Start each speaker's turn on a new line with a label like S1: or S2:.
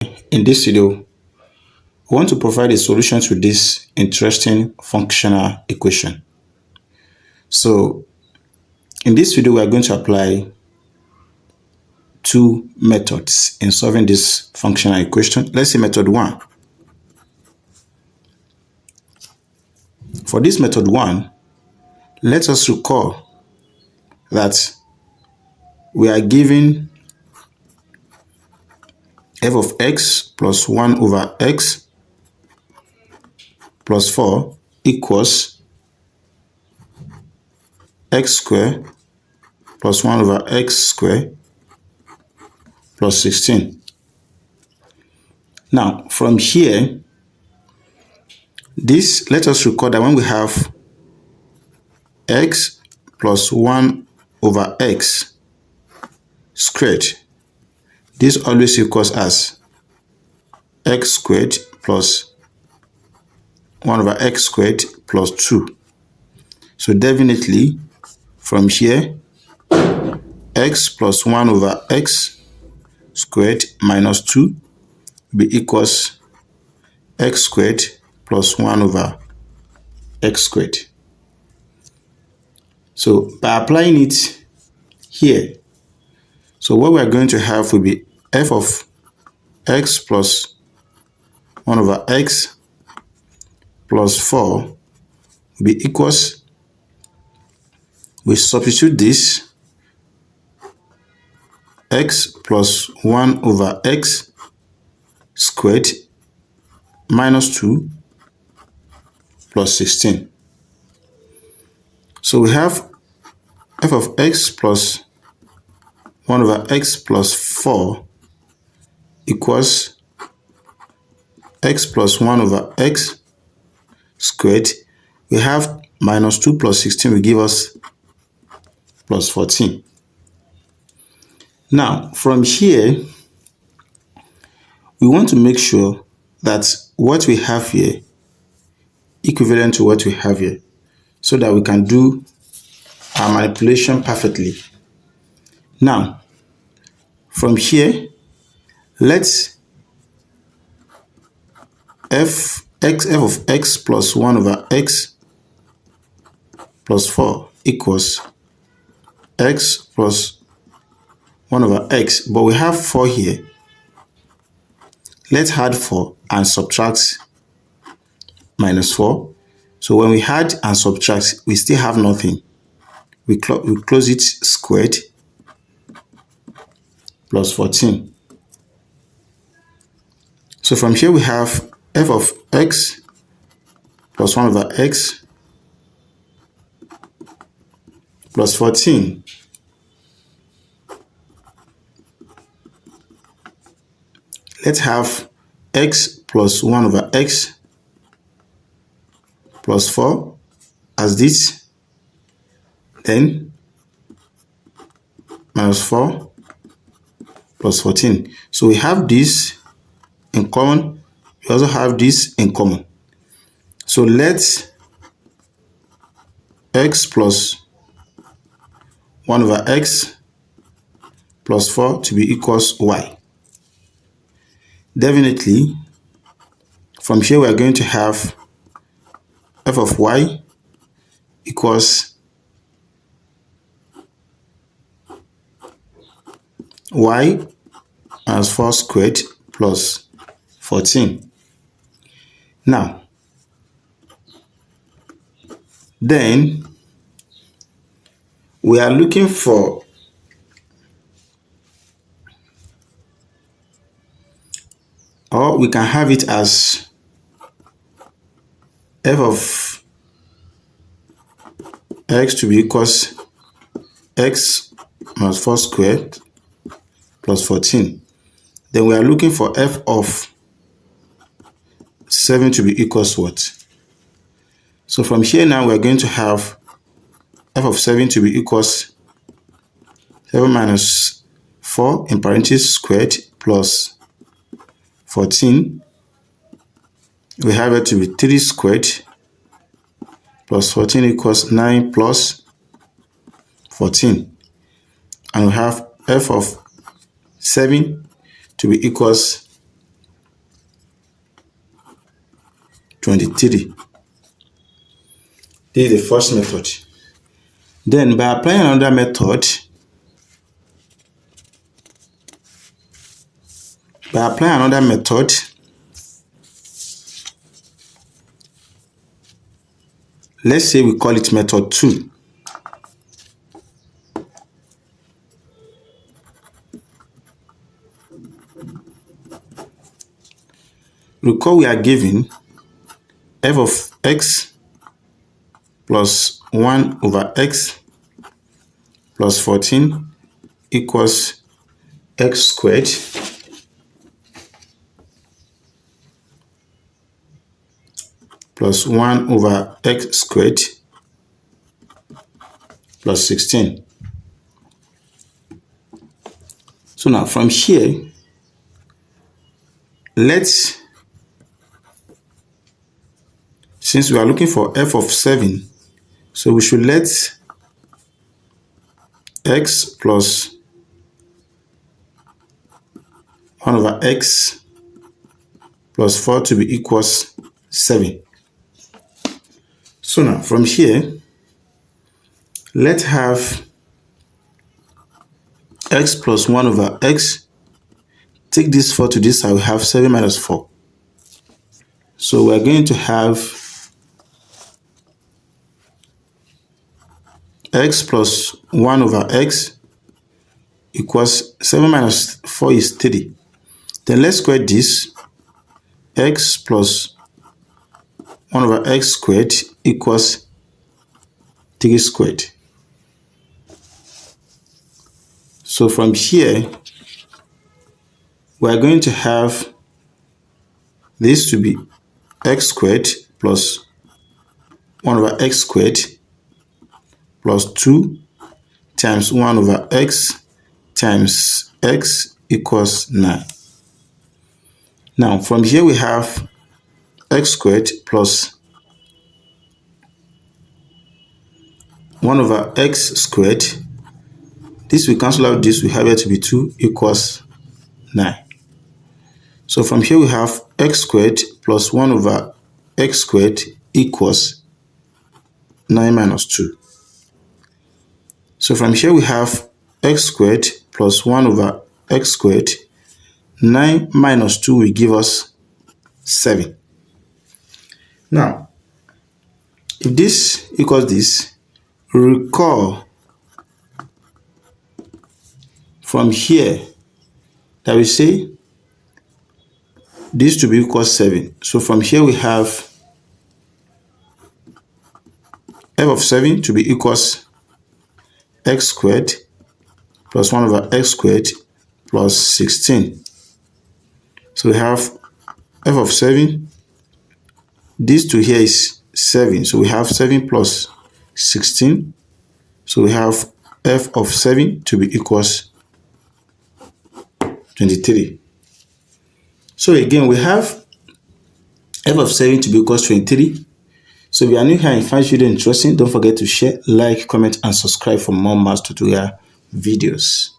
S1: In this video, we want to provide a solution to this interesting functional equation. So, in this video, we are going to apply two methods in solving this functional equation. Let's see method 1. For this method 1, let us recall that we are given f of x plus 1 over x plus 4 equals x squared plus 1 over x squared plus 16. Now, from here, let us recall that when we have x plus 1 over x squared, this always equals as x squared plus 1 over x squared plus 2. So definitely from here, x plus 1 over x squared minus 2 will be equals x squared plus 1 over x squared. So by applying it here, so what we are going to have will be f of x plus 1 over x plus 4 will be equals, we substitute this, x plus 1 over x squared minus 2 plus 16. So we have f of x plus 1 over x plus 4 equals x plus 1 over x squared. We have minus 2 plus 16 will give us plus 14. Now, from here, we want to make sure that what we have here equivalent to what we have here, so that we can do our manipulation perfectly. Now, from here, let's f of x plus 1 over x plus 4 equals x plus 1 over x, but we have 4 here. Let's add 4 and subtract minus 4. So when we add and subtract, we still have nothing. We close it squared plus 14. So from here we have f of x plus 1 over x plus 14 let's have x plus 1 over x plus 4 as this, then minus 4 plus 14. So we have this in common, we also have this in common. So let x plus 1 over x plus 4 to be equals y. Definitely, from here we are going to have f of y equals y minus 4 squared plus 14. Now, then we are looking for or we can have it as f of x to be equals x minus 4 squared plus 14. Then we are looking for f of 7 to be equals what? So from here now we are going to have f of 7 to be equals 7 minus 4 in parentheses squared plus 14. We have it to be 3 squared plus 14 equals 9 plus 14. And we have f of 7 to be equals 23. This is the first method. Then by applying another method, let's say we call it method 2. Recall we are given f of x plus 1 over x plus 14 equals x squared plus 1 over x squared plus 16. So now from here, since we are looking for f of 7, so we should let x plus 1 over x plus 4 to be equals 7. So now from here, let's have x plus 1 over x. Take this 4 to this side, we have 7 minus 4. So we're going to have x plus 1 over x equals 7 minus 4 is 3. Then let's square this. X plus 1 over x squared equals 3 squared. So from here, we are going to have this to be x squared plus 1 over x squared plus 2 times 1 over x times x equals 9. Now from here we have x squared plus 1 over x squared. This we cancel out this, we have it to be 2 equals 9. So from here we have x squared plus 1 over x squared equals 9 minus 2. So from here we have x squared plus 1 over x squared. 9 minus 2 will give us 7. Now, if this equals this, recall from here that we say this to be equal 7. So from here we have f of 7 to be equals x squared plus 1 over x squared plus 16. So we have f of 7. This to here is 7. So we have 7 plus 16. So we have f of 7 to be equals 23. So again, we have f of 7 to be equals 23. So if you are new here and find this video interesting, don't forget to share, like, comment, and subscribe for more math tutorial videos.